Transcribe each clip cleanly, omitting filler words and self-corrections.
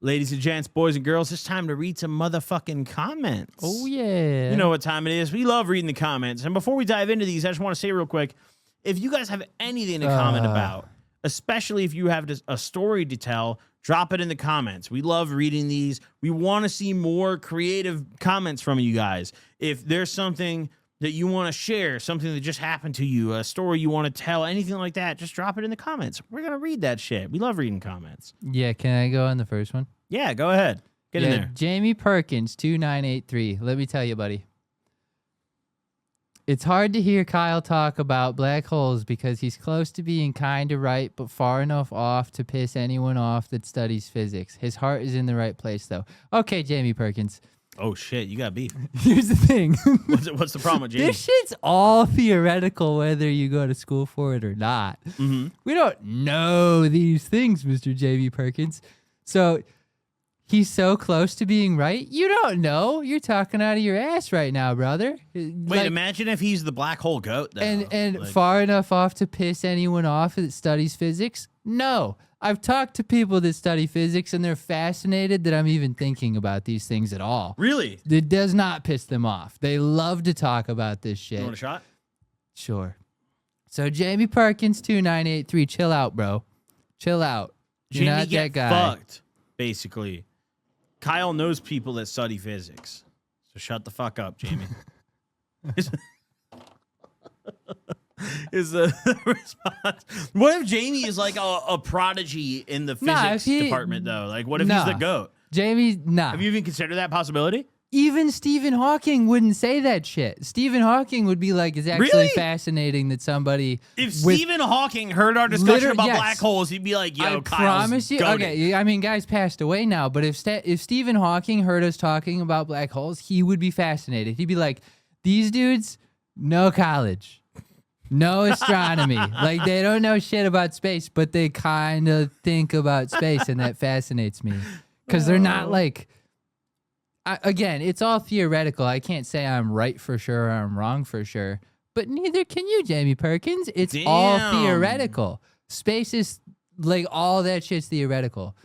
Ladies and gents, boys and girls, it's time to read some motherfucking comments. Oh, yeah. You know what time it is. We love reading the comments. And before we dive into these, I just want to say real quick, if you guys have anything to comment about, especially if you have a story to tell, drop it in the comments. We love reading these. We want to see more creative comments from you guys. If there's something that you want to share, something that just happened to you, a story you want to tell, anything like that, just drop it in the comments. We're going to read that shit. We love reading comments. Yeah, can I go on the first one? Yeah, go ahead. Get in there. Jamie Perkins, 2983. Let me tell you, buddy. It's hard to hear Kyle talk about black holes because he's close to being kind of right, but far enough off to piss anyone off that studies physics. His heart is in the right place, though. Okay, Jamie Perkins. Oh, shit, you got beef. Here's the thing. What's the problem with Jamie? This shit's all theoretical whether you go to school for it or not. Mm-hmm. We don't know these things, Mr. Jamie Perkins. So he's so close to being right. You don't know. You're talking out of your ass right now, brother. Wait, imagine if he's the black hole goat, though. And far enough off to piss anyone off that studies physics? No. I've talked to people that study physics, and they're fascinated that I'm even thinking about these things at all. Really? It does not piss them off. They love to talk about this shit. You want a shot? Sure. So Jamie Perkins, 2983, chill out, bro. Chill out. You're Jamie, not get that guy. fucked, basically. Kyle knows people that study physics. So shut the fuck up, Jamie. Is the response. What if Jamie is like a prodigy in the physics department, though? Like, what if he's the GOAT? Jamie, nah. Have you even considered that possibility? Even Stephen Hawking wouldn't say that shit. Stephen Hawking would be like, it's actually fascinating that somebody... If Stephen Hawking heard our discussion about black holes, he'd be like, yo, I Kyle's promise you. goated. Okay, I mean, guys passed away now, but if Stephen Hawking heard us talking about black holes, he would be fascinated. He'd be like, these dudes, no college. No astronomy. Like, they don't know shit about space, but they kind of think about space, and that fascinates me. Because they're not like... again, it's all theoretical. I can't say I'm right for sure or I'm wrong for sure, but neither can you, Jamie Perkins. It's all theoretical. Space is, like, all that shit's theoretical.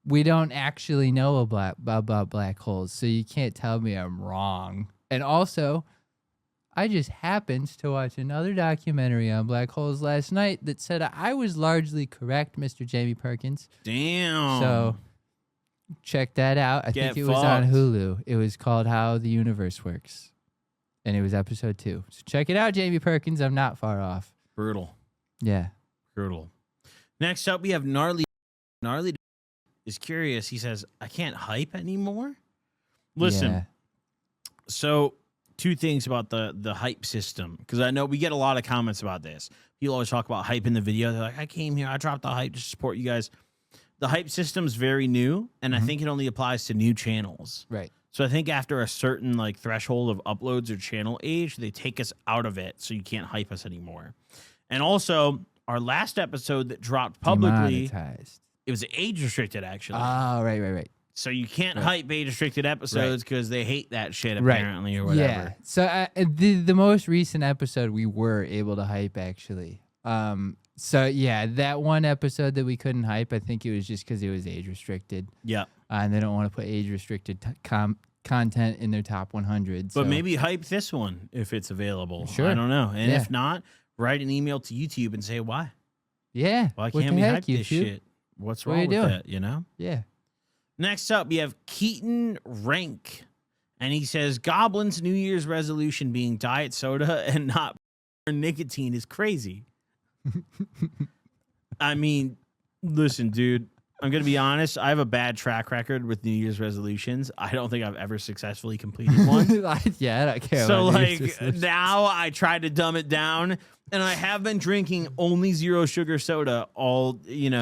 We don't actually know about black holes, so you can't tell me I'm wrong. And also... I just happened to watch another documentary on black holes last night that said I was largely correct, Mr. Jamie Perkins. Damn. So check that out. I think it was on Hulu. It was called How the Universe Works. And it was episode 2. So check it out, Jamie Perkins. I'm not far off. Brutal. Yeah. Brutal. Next up, we have Gnarly. Gnarly is curious. He says, I can't hype anymore. Listen. Yeah. So... two things about the hype system, because I know we get a lot of comments about this. People always talk about hype in the video. They're like, I came here, I dropped the hype to support you guys. The hype system's very new, and I think it only applies to new channels. Right. So I think after a certain like threshold of uploads or channel age, they take us out of it, so you can't hype us anymore. And also, our last episode that dropped publicly, it was age restricted actually. Oh, right. So you can't hype age-restricted episodes because they hate that shit, apparently, or whatever. Yeah. So the most recent episode we were able to hype, actually. So, yeah, that one episode that we couldn't hype, I think it was just because it was age-restricted. Yeah. And they don't want to put age-restricted content in their top 100. But maybe hype this one if it's available. Sure. I don't know. And if not, write an email to YouTube and say, why? Yeah. Why can't we hype this shit? What's wrong with that, you know? Yeah. Next up, we have Keaton Rank, and he says, Goblin's New Year's resolution being diet soda and not nicotine is crazy. I mean, listen, dude, I'm going to be honest. I have a bad track record with New Year's resolutions. I don't think I've ever successfully completed one. Yeah, I don't care. So, like, now I try to dumb it down, and I have been drinking only zero sugar soda all,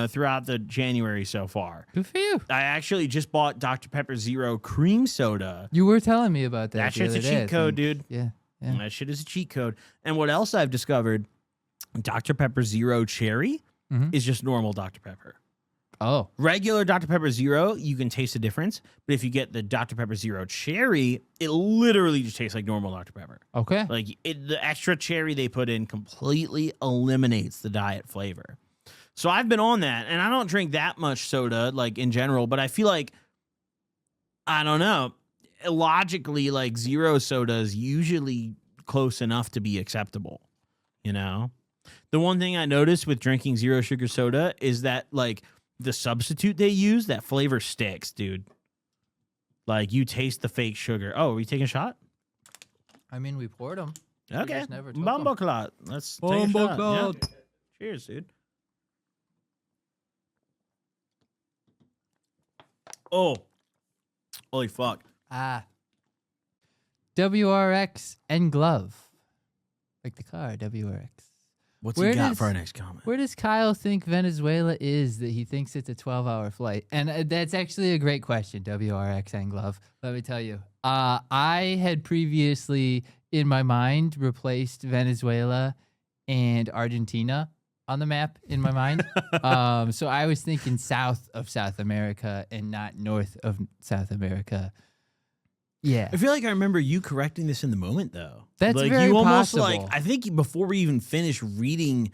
throughout the January so far. Good for you. I actually just bought Dr. Pepper Zero cream soda. You were telling me about that. That shit's a cheat code, dude. Yeah. That shit is a cheat code. And what else I've discovered, Dr. Pepper Zero Cherry is just normal Dr. Pepper. Oh. Regular Dr. Pepper Zero, you can taste the difference. But if you get the Dr. Pepper Zero Cherry, it literally just tastes like normal Dr. Pepper. Okay. Like, the extra cherry they put in completely eliminates the diet flavor. So I've been on that, and I don't drink that much soda, like in general, but I feel like, I don't know, logically, like zero soda is usually close enough to be acceptable, you know? The one thing I noticed with drinking zero sugar soda is that, like, the substitute they use, that flavor sticks, dude. Like, you taste the fake sugar. Oh, are we taking a shot? I mean, we poured them. Okay. just never took 'em. Bumbo clot. Let's take a shot. Yeah. Cheers, dude. Oh. Holy fuck. WRX and glove. Like the car, WRX. What's Where he got does- for our next comment? Where does Kyle think Venezuela is that he thinks it's a 12-hour flight? And that's actually a great question, WRX and glove. Let me tell you. I had previously, in my mind, replaced Venezuela and Argentina on the map in my mind. So I was thinking south of South America and not north of South America. Yeah. I feel like I remember you correcting this in the moment, though. That's like, very you almost possible. like, I think before we even finished reading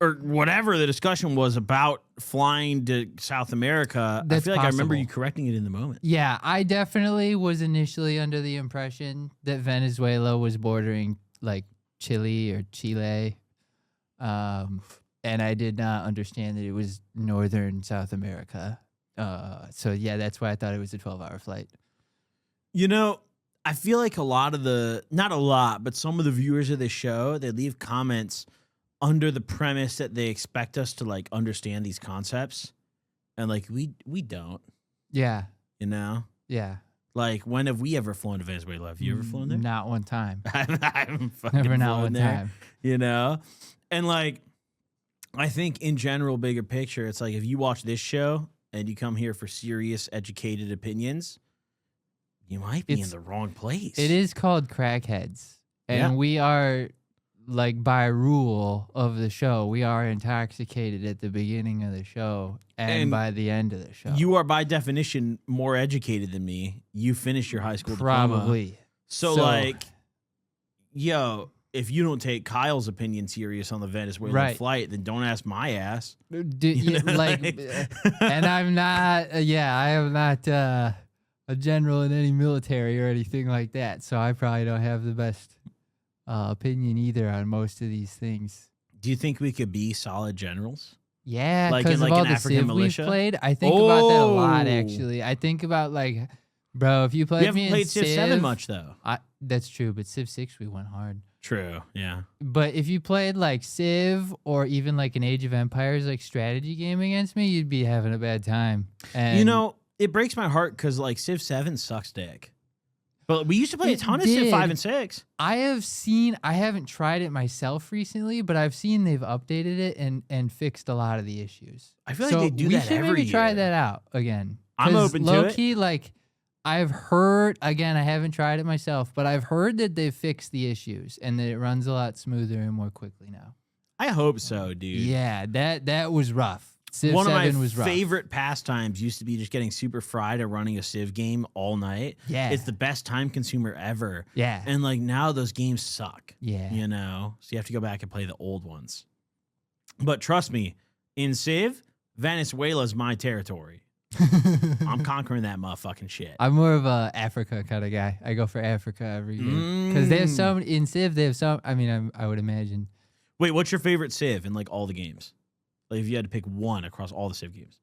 or whatever the discussion was about flying to South America, I That's feel like I remember possible. you correcting it in the moment. Yeah, I definitely was initially under the impression that Venezuela was bordering like Chile or Chile. And I did not understand that it was northern South America. So yeah, that's why I thought it was a 12-hour flight. You know, I feel like a lot of not a lot, but some of the viewers of this show, they leave comments under the premise that they expect us to like understand these concepts. And like, we don't, Yeah, you know? yeah. Like, when have we ever flown to Venezuela? Have you ever flown there? Not one time. I haven't fucking Never, not flown one there, time. you know? And like, I think in general, bigger picture, it's like if you watch this show and you come here for serious, educated opinions, you might be in the wrong place. It is called Crackheads. And Yeah. we are, like, by rule of the show, we are intoxicated at the beginning of the show and by the end of the show. You are, by definition, more educated than me. You finished your high school diploma. Probably. So, like, yo, if you don't take Kyle's opinion serious on the Venezuelan flight, then don't ask my ass. And I'm not, I am not a general in any military or anything like that. So I probably don't have the best opinion either on most of these things. Do you think we could be solid generals? Yeah, Like because in, of like, all an the African Civ militia? we've played. I think about that a lot, Oh. actually. I think about, like, bro, if you played You me haven't in played Civ 7 Civ, much, though. that's true, but Civ 6 we went hard. True, yeah. But if you played like Civ or even like an Age of Empires like strategy game against me, you'd be having a bad time. And You know, it breaks my heart because, like, Civ 7 sucks dick. But we used to play a It ton of Civ 5 did. and 6. I haven't tried it myself recently, but I've seen they've updated it and fixed a lot of the issues. I feel like they do that we should every maybe try year. that out again. I'm 'Cause open to low it. key, like, I've heard, again, I haven't tried it myself, but I've heard that they've fixed the issues and that it runs a lot smoother and more quickly now. I hope so, dude. Yeah, that was rough. Civ One of 7 my was rough. favorite pastimes used to be just getting super fried and running a Civ game all night. Yeah. It's the best time consumer ever. Yeah. And, like, now those games suck. Yeah. You know? So you have to go back and play the old ones. But trust me, in Civ, Venezuela's my territory. I'm conquering that motherfucking shit. I'm more of a Africa kind of guy. I go for Africa every game because they have some in Civ. They have some. I mean, I would imagine. Wait, what's your favorite Civ in, like, all the games? Like, if you had to pick one across all the Civ games.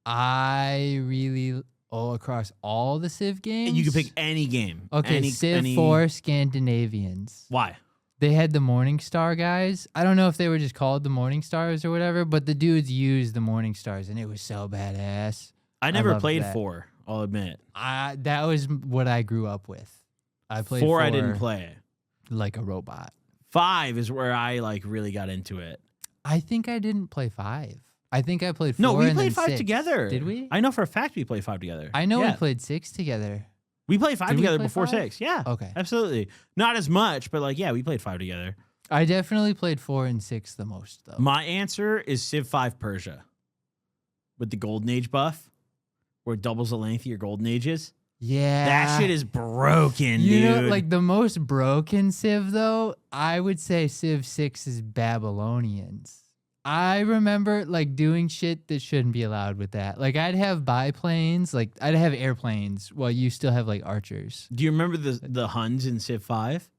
I really across all the Civ games. And you can pick any game. Okay, Civ 4 Scandinavians. Why? They had the Morningstar guys. I don't know if they were just called the Morningstars or whatever, but the dudes used the Morningstars, and it was so badass. I never loved played that. 4, I'll admit. That was what I grew up with. I played 4 I didn't play. like a robot. 5 is where I, like, really got into it. I think I didn't play 5. I think I played 4. No, we and played then 5 6. together. Did we? I know for a fact we played 5 together. I know Yeah. we played 6 together. We played 5 Did we together play before 5? 6. Yeah. Okay. Absolutely. Not as much, but, like, yeah, we played 5 together. I definitely played 4 and 6 the most, though. My answer is Civ 5 Persia. With the Golden Age buff, where it doubles the length of your Golden Ages. Yeah. That shit is broken, You dude. know, like the most broken Civ, though, I would say Civ 6 is Babylonians. I remember like doing shit that shouldn't be allowed with that. Like I'd have biplanes, like I'd have airplanes while you still have like archers. Do you remember the Huns in Civ 5?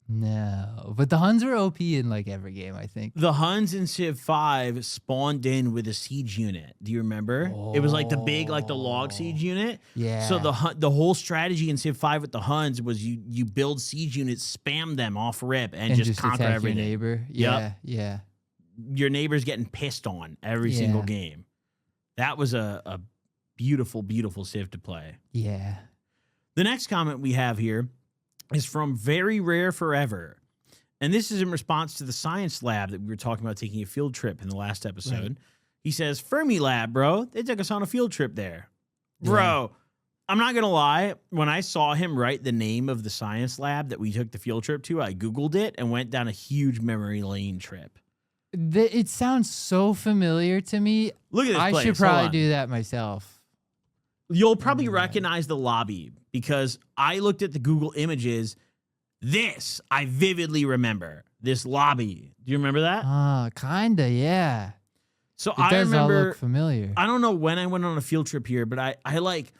No, but the Huns were OP in like every game, I think. The Huns in Civ 5 spawned in with a siege unit. Do you remember? It was like the big, like the log siege unit. Yeah. So the whole strategy in Civ 5 with the Huns was you build siege units, spam them off rip, and just conquer attack everything. your neighbor. Yep. Yeah. Your neighbor's getting pissed on every single game. That was a beautiful, beautiful Civ to play. Yeah. The next comment we have here is from Very Rare Forever. And this is in response to the science lab that we were talking about taking a field trip in the last episode. Right. He says, Fermi Lab, bro. They took us on a field trip there. Yeah. Bro, I'm not going to lie. When I saw him write the name of the science lab that we took the field trip to, I Googled it and went down a huge memory lane trip. It sounds so familiar to me. Look at this place. I should probably do that myself. You'll probably recognize the lobby because I looked at the Google images. This, I vividly remember. This lobby. Do you remember that? Kinda, yeah. So it does remember, all look familiar. I don't know when I went on a field trip here, but I like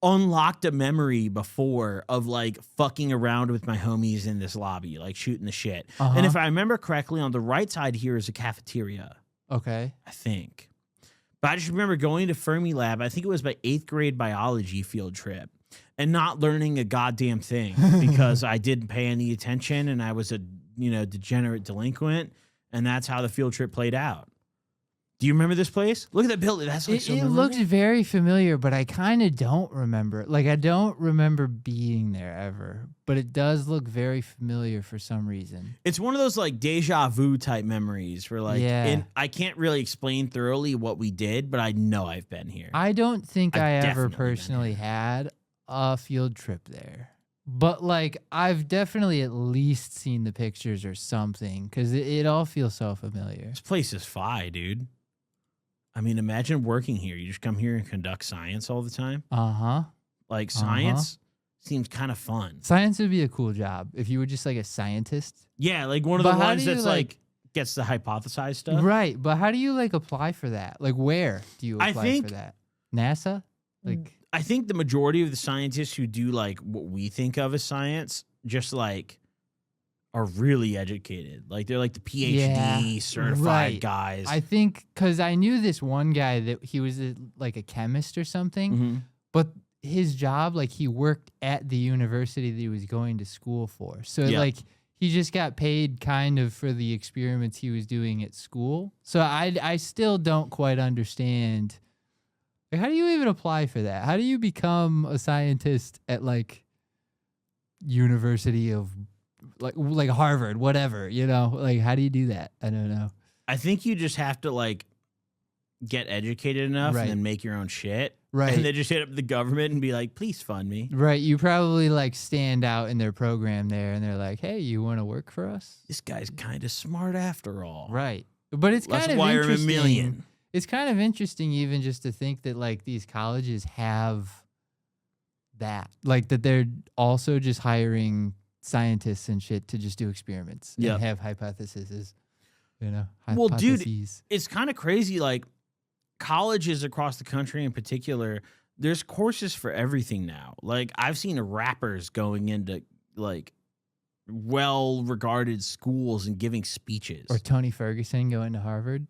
unlocked a memory before of like fucking around with my homies in this lobby, like shooting the shit. And if I remember correctly, on the right side here is a cafeteria. Okay. I think. But I just remember going to Fermi Lab, I think it was my 8th grade biology field trip, and not learning a goddamn thing because I didn't pay any attention and I was a, degenerate delinquent, and that's how the field trip played out. Do you remember this place? Look at that building. That's like it looks very familiar, but I kind of don't remember. Like, I don't remember being there ever, but it does look very familiar for some reason. It's one of those like deja vu type memories where like, I can't really explain thoroughly what we did, but I know I've been here. I don't think I ever personally had a field trip there, but like I've definitely at least seen the pictures or something because it all feels so familiar. This place is fi, dude. I mean, imagine working here. You just come here and conduct science all the time. Like, science seems kind of fun. Science would be a cool job if you were just, like, a scientist. Yeah, like one of the ones that's, like, gets to hypothesize stuff. Right, but how do you, like, apply for that? Like, where do you apply for that? NASA? Like, I think the majority of the scientists who do, like, what we think of as science just, like, are really educated. Like, they're like the PhD certified guys. I think because I knew this one guy that he was like a chemist or something, but his job, like he worked at the university that he was going to school for. So like he just got paid kind of for the experiments he was doing at school. So I still don't quite understand. Like, how do you even apply for that? How do you become a scientist at like University of like Harvard, whatever, like how do you do that? I don't know. I think you just have to like get educated enough and then make your own shit. Right. And then just hit up the government and be like, please fund me. Right. You probably like stand out in their program there and they're like, hey, you want to work for us? This guy's kind of smart after all. Right. But it's kind of wire interesting. Him a million. It's kind of interesting even just to think that like these colleges have that. Like that they're also just hiring scientists and shit to just do experiments and have hypotheses, Well, dude, it's kind of crazy. Like colleges across the country in particular, there's courses for everything now. Like I've seen rappers going into like well-regarded schools and giving speeches. Or Tony Ferguson going to Harvard.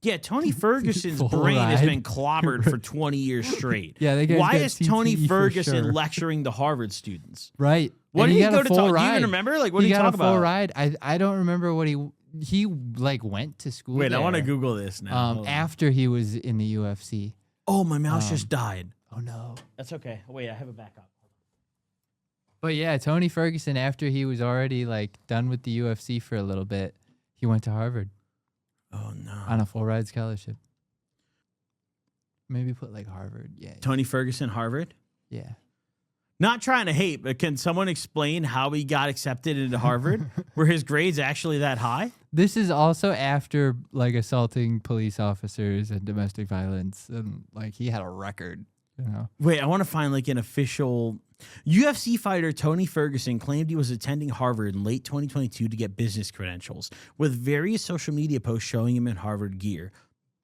Yeah, Tony Ferguson's brain has been clobbered for 20 years straight. Why is Tony Ferguson lecturing the Harvard students? Right. What did he go to talk? Do you even remember? Like, what did he talk about? He got a full ride. I don't remember what he like went to school. Wait, there, I want to Google this now. After he was in the UFC. Oh, my mouse just died. Oh no. That's okay. Oh, wait, I have a backup. But yeah, Tony Ferguson, after he was already like done with the UFC for a little bit, he went to Harvard. Oh no. On a full ride scholarship. Maybe put like Harvard. Yeah. Tony Ferguson, Harvard? Yeah. Not trying to hate, but can someone explain how he got accepted into Harvard? Were his grades actually that high? This is also after like assaulting police officers and domestic violence, and like he had a record, Wait, I want to find like an official. UFC fighter Tony Ferguson claimed he was attending Harvard in late 2022 to get business credentials, with various social media posts showing him in Harvard gear.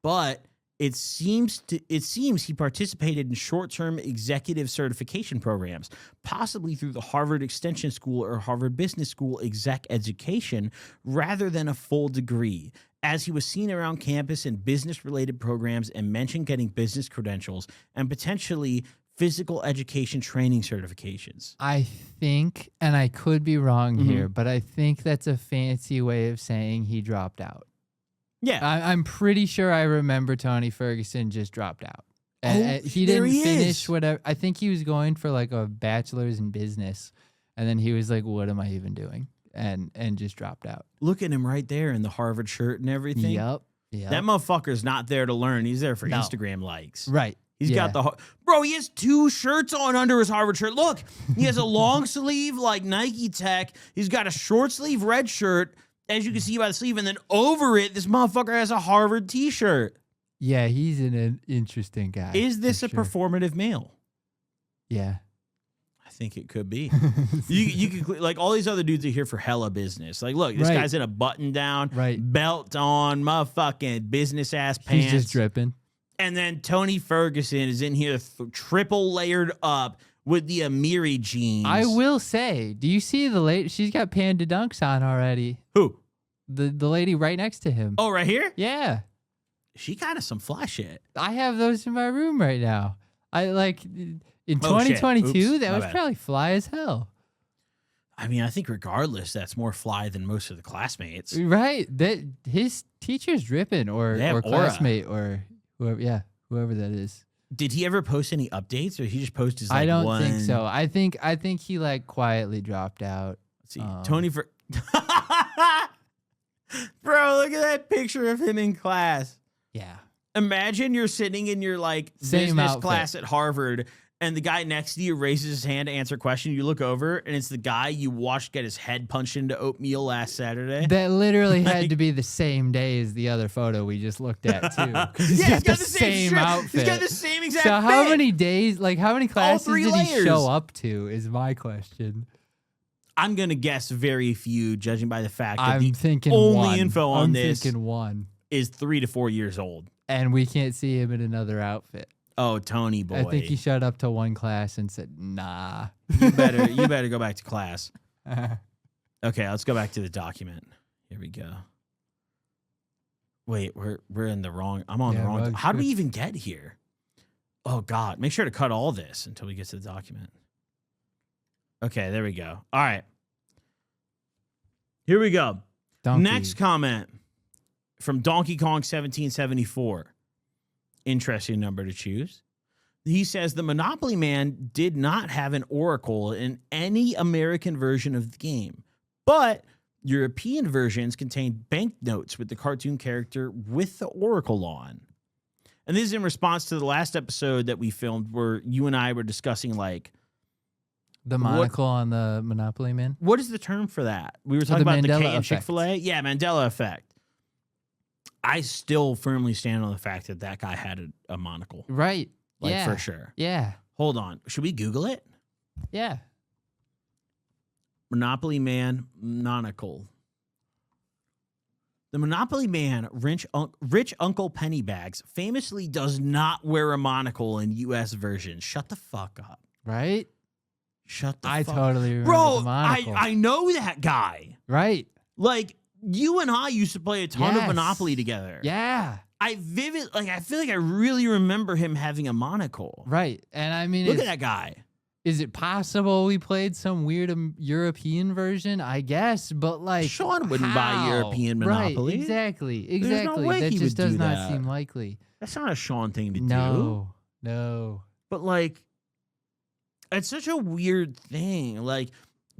But it seems he participated in short-term executive certification programs, possibly through the Harvard Extension School or Harvard Business School exec education, rather than a full degree, as he was seen around campus in business-related programs and mentioned getting business credentials and potentially physical education training certifications. I think, and I could be wrong here, but I think that's a fancy way of saying he dropped out. Yeah. I'm pretty sure I remember Tony Ferguson just dropped out. He didn't finish whatever. I think he was going for like a bachelor's in business, and then he was like, what am I even doing? And just dropped out. Look at him right there in the Harvard shirt and everything. Yep. That motherfucker's not there to learn. He's there for Instagram likes. Right. He's got bro, he has 2 shirts on under his Harvard shirt. Look, he has a long sleeve like Nike Tech. He's got a short sleeve red shirt, as you can see by the sleeve, and then over it, this motherfucker has a Harvard t-shirt. Yeah, he's an interesting guy. Is this a performative male? Yeah. I think it could be. you could, like, all these other dudes are here for hella business. Like, look, this guy's in a button down, belt on, motherfucking business ass pants. He's just dripping. And then Tony Ferguson is in here triple layered up with the Amiri jeans. I will say, do you see the lady? She's got panda dunks on already. Who? The lady right next to him. Oh, right here? Yeah. She kind of some fly shit. I have those in my room right now. I like in 2022, that was probably fly as hell. I mean, I think regardless, that's more fly than most of the classmates. Right. That his teacher's dripping or classmate or whoever, whoever that is. Did he ever post any updates, or he just posted his, like, I don't think so. I think he like quietly dropped out. Let's see. Tony Bro, look at that picture of him in class. Yeah. Imagine you're sitting in your like business class at Harvard, and the guy next to you raises his hand to answer a question. You look over, and it's the guy you watched get his head punched into oatmeal last Saturday. That literally had to be the same day as the other photo we just looked at, too. He's got the same outfit. He's got the same exact So how fit. many days, like how many classes did layers. he show up to is my question. I'm going to guess very few, judging by the fact that only info on this one is 3 to 4 years old. And we can't see him in another outfit. Oh, Tony boy. I think he showed up to one class and said, nah. You better go back to class. Okay, let's go back to the document. Here we go. Wait, we're in the wrong. I'm on the wrong. How do we even get here? Oh God, make sure to cut all this until we get to the document. Okay, there we go. All right. Here we go. Donkey. Next comment from Donkey Kong 1774. Interesting number to choose. He says the Monopoly Man did not have an oracle in any American version of the game, but European versions contained banknotes with the cartoon character with the oracle on. And this is in response to the last episode that we filmed where you and I were discussing, like, the monocle on the Monopoly Man. What is the term for that? We were talking about the K in Chick-fil-A. Yeah, Mandela effect. I still firmly stand on the fact that that guy had a monocle. Right. Like, for sure. Yeah. Hold on. Should we Google it? Yeah. Monopoly Man monocle. The Monopoly Man, rich Uncle Pennybags, famously does not wear a monocle in U.S. versions. Shut the fuck up. Right? Shut the fuck up. I totally remember the monocle. I know that guy. Right. Like, you and I used to play a ton of Monopoly together. Yeah. I feel like I really remember him having a monocle. Right. And I mean, look at that guy. Is it possible we played some weird European version? I guess, but like Sean wouldn't buy European Monopoly. Right, exactly. There's no way that he just would does do not that. seem likely. That's not a Sean thing to do. No. But like, it's such a weird thing. Like,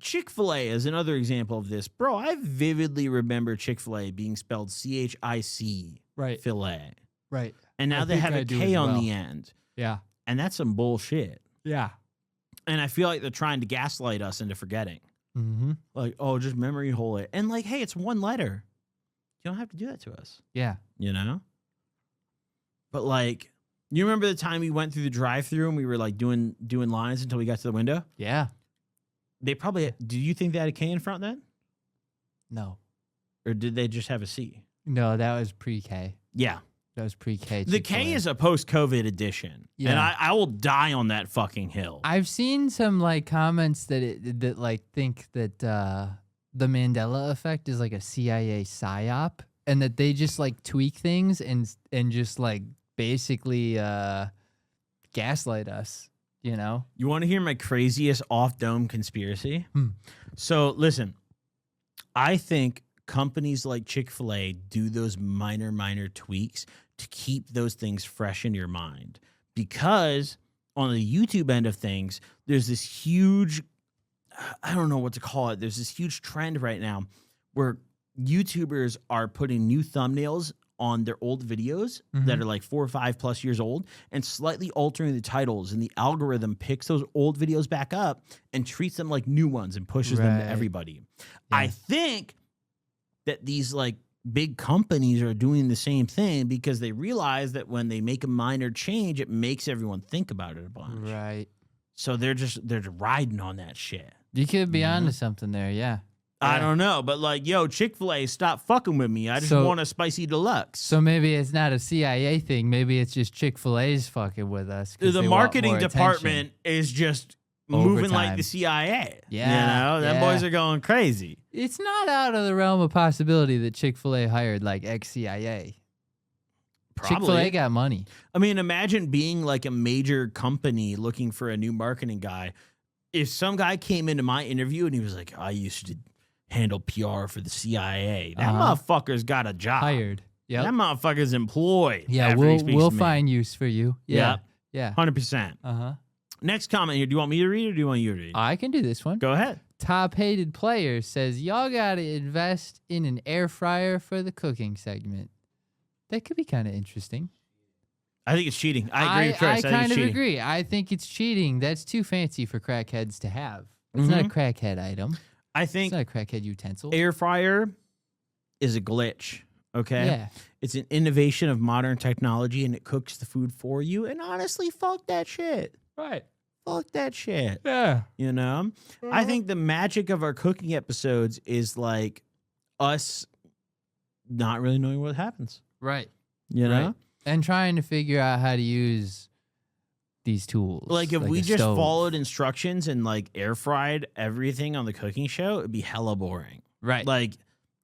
Chick-fil-A is another example of this. Bro, I vividly remember Chick-fil-A being spelled C-H-I-C. Right. Filet. Right. And now they have a K on the end. Yeah. And that's some bullshit. Yeah. And I feel like they're trying to gaslight us into forgetting. Mm-hmm. Like, oh, just memory hole it. And like, hey, it's one letter. You don't have to do that to us. Yeah. You know? But like, You remember the time we went through the drive-thru and we were like doing lines until we got to the window? Yeah. They probably. Do you think they had a K in front then, No. or did they just have a C? No, that was pre-K. Yeah. That was pre-K. The K is a post-COVID edition, and I will die on that fucking hill. I've seen some like comments that like think that the Mandela effect is like a CIA psyop, and that they just like tweak things and just like basically gaslight us. You know? You want to hear my craziest off-dome conspiracy? So listen, I think companies like Chick-fil-A do those minor tweaks to keep those things fresh in your mind. Because on the YouTube end of things, there's this huge, I don't know what to call it, there's this huge trend right now where YouTubers are putting new thumbnails on their old videos that are like 4 or 5 plus years old and slightly altering the titles, and the algorithm picks those old videos back up and treats them like new ones and pushes them to everybody. Yeah. I think that these like big companies are doing the same thing because they realize that when they make a minor change, it makes everyone think about it a bunch. Right. So they're riding on that shit. You could be onto something there, yeah. I don't know, but like, yo, Chick-fil-A, stop fucking with me. I just want a spicy deluxe. So maybe it's not a CIA thing. Maybe it's just Chick-fil-A's fucking with us. The marketing department is just moving like the CIA. Yeah. You know, them boys are going crazy. It's not out of the realm of possibility that Chick-fil-A hired like ex-CIA. Probably. Chick-fil-A got money. I mean, imagine being like a major company looking for a new marketing guy. If some guy came into my interview and he was like, I used to handle PR for the CIA. That motherfucker's got a job. Hired. Yeah. That motherfucker's employed. Yeah, we'll find use for you. Yeah. Yeah. 100%. Next comment here. Do you want me to read it or do you want you to read it? I can do this one. Go ahead. Top hated player says, y'all got to invest in an air fryer for the cooking segment. That could be kind of interesting. I think it's cheating. I agree with Chris. I kind of agree. I think it's cheating. That's too fancy for crackheads to have. It's not a crackhead item. I think it's not a crackhead utensil. Air fryer is a glitch, okay? Yeah. It's an innovation of modern technology, and it cooks the food for you. And honestly, fuck that shit. Right. Fuck that shit. Yeah. You know? I think the magic of our cooking episodes is like us not really knowing what happens. Right. You know? Right. And trying to figure out how to use these tools. Like if we just followed instructions and like air fried everything on the cooking show, it'd be hella boring. Right. Like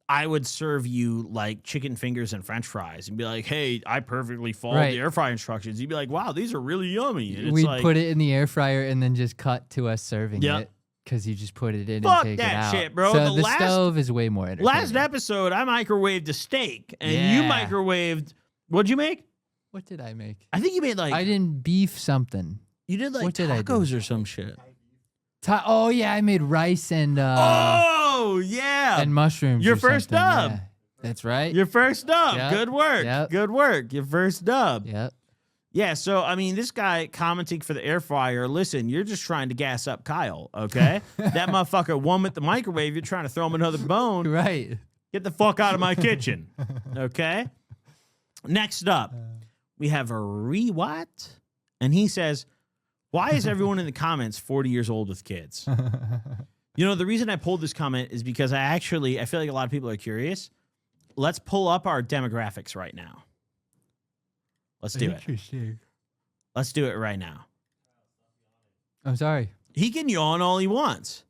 I would serve you like chicken fingers and French fries and be like, hey, I perfectly followed the air fry instructions. You'd be like, wow, these are really yummy. And we'd put it in the air fryer and then just cut to us serving it. Because you just put it in and take it out. Fuck that shit, bro. So the stove is way more entertaining. Last episode, I microwaved a steak and you microwaved, what'd you make? What did I make? I think you made like... I didn't beef something. You did like tacos or some shit. Oh, yeah, I made rice and... oh, yeah. And mushrooms. Your first dub. Yeah. That's right. Your first dub. Yep. Good work. Yep. Good work. Your first dub. Yep. Yeah, so, I mean, this guy commenting for the air fryer, listen, you're just trying to gas up Kyle, okay? That motherfucker won with the microwave. You're trying to throw him another bone. Right. Get the fuck out of my kitchen, okay? Next up, we have a Rewat, and he says, why is everyone in the comments 40 years old with kids? You know, the reason I pulled this comment is because I feel like a lot of people are curious. Let's pull up our demographics right now. Let's do it. Let's do it right now. I'm sorry. He can yawn all he wants.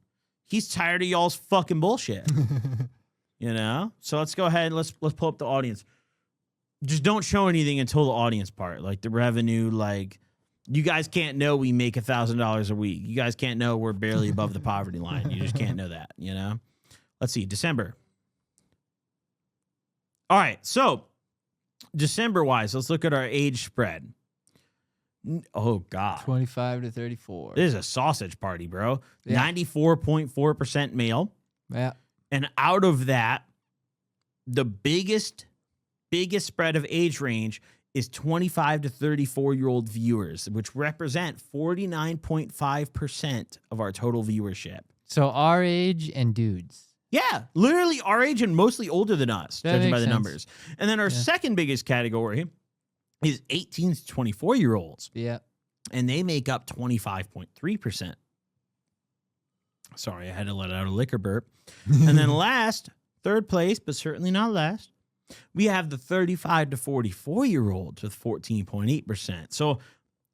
He's tired of y'all's fucking bullshit. You know? So let's go ahead and let's pull up the audience. Just don't show anything until the audience part. Like the revenue, like you guys can't know we make $1,000 a week. You guys can't know we're barely above the poverty line. You just can't know that, you know? Let's see, December. All right, so December-wise, let's look at our age spread. Oh, God. 25 to 34. This is a sausage party, bro. Yeah. 94.4% male. Yeah. And out of that, the biggest spread of age range is 25 to 34-year-old viewers, which represent 49.5% of our total viewership. So our age and dudes. Yeah, literally our age and mostly older than us, judging by the sense. numbers. And then our second biggest category is 18 to 24-year-olds. Yeah. And they make up 25.3%. Sorry, I had to let out a liquor burp. And then last, third place, but certainly not last, we have the 35 to 44-year-olds with 14.8%. So,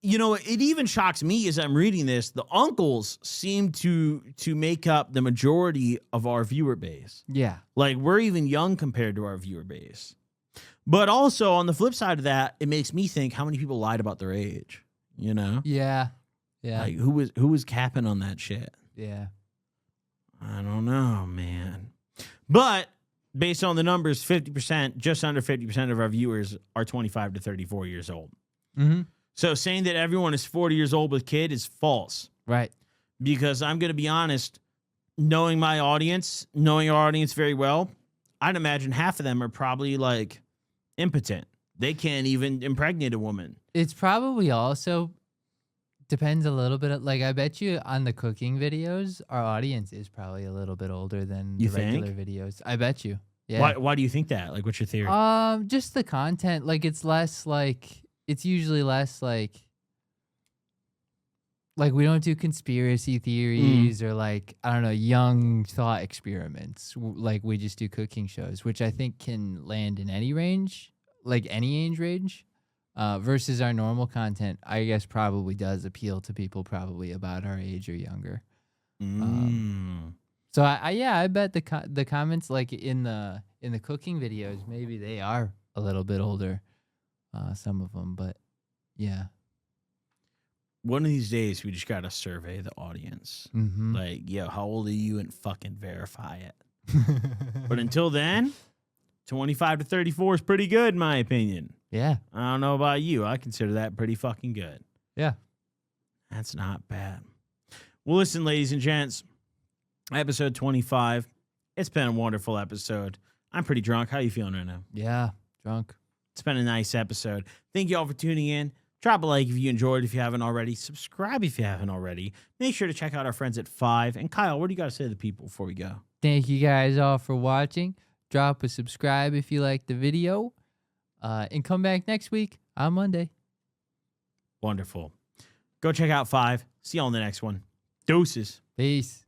it even shocks me as I'm reading this. The uncles seem to make up the majority of our viewer base. Yeah. Like, we're even young compared to our viewer base. But also, on the flip side of that, it makes me think how many people lied about their age, Yeah. Yeah. Like, who was capping on that shit? Yeah. I don't know, man. But based on the numbers, 50%, just under 50% of our viewers are 25 to 34 years old. Mm-hmm. So saying that everyone is 40 years old with kid is false. Right. Because I'm going to be honest, knowing our audience very well, I'd imagine half of them are probably like impotent. They can't even impregnate a woman. It's probably also depends a little bit. Like, I bet you on the cooking videos, our audience is probably a little bit older than You the regular think? videos. I bet you. Yeah. Why do you think that? Like, what's your theory? Just the content. Like, it's usually less like we don't do conspiracy theories or like, I don't know, young thought experiments. Like, we just do cooking shows, which I think can land in any range, like any age range. Versus our normal content, I guess probably does appeal to people probably about our age or younger. So I bet the comments like in the cooking videos, maybe they are a little bit older, some of them, but yeah. One of these days, we just got to survey the audience. Mm-hmm. Like, how old are you, and fucking verify it. But until then, 25 to 34 is pretty good, in my opinion. Yeah. I don't know about you. I consider that pretty fucking good. Yeah. That's not bad. Well, listen, ladies and gents, episode 25. It's been a wonderful episode. I'm pretty drunk. How you feeling right now? Yeah. Drunk. It's been a nice episode. Thank you all for tuning in. Drop a like if you enjoyed, if you haven't already. Subscribe if you haven't already. Make sure to check out our friends at 5. And Kyle, what do you got to say to the people before we go? Thank you guys all for watching. Drop a subscribe if you like the video. And come back next week on Monday. Wonderful. Go check out 5. See you on the next one. Deuces. Peace.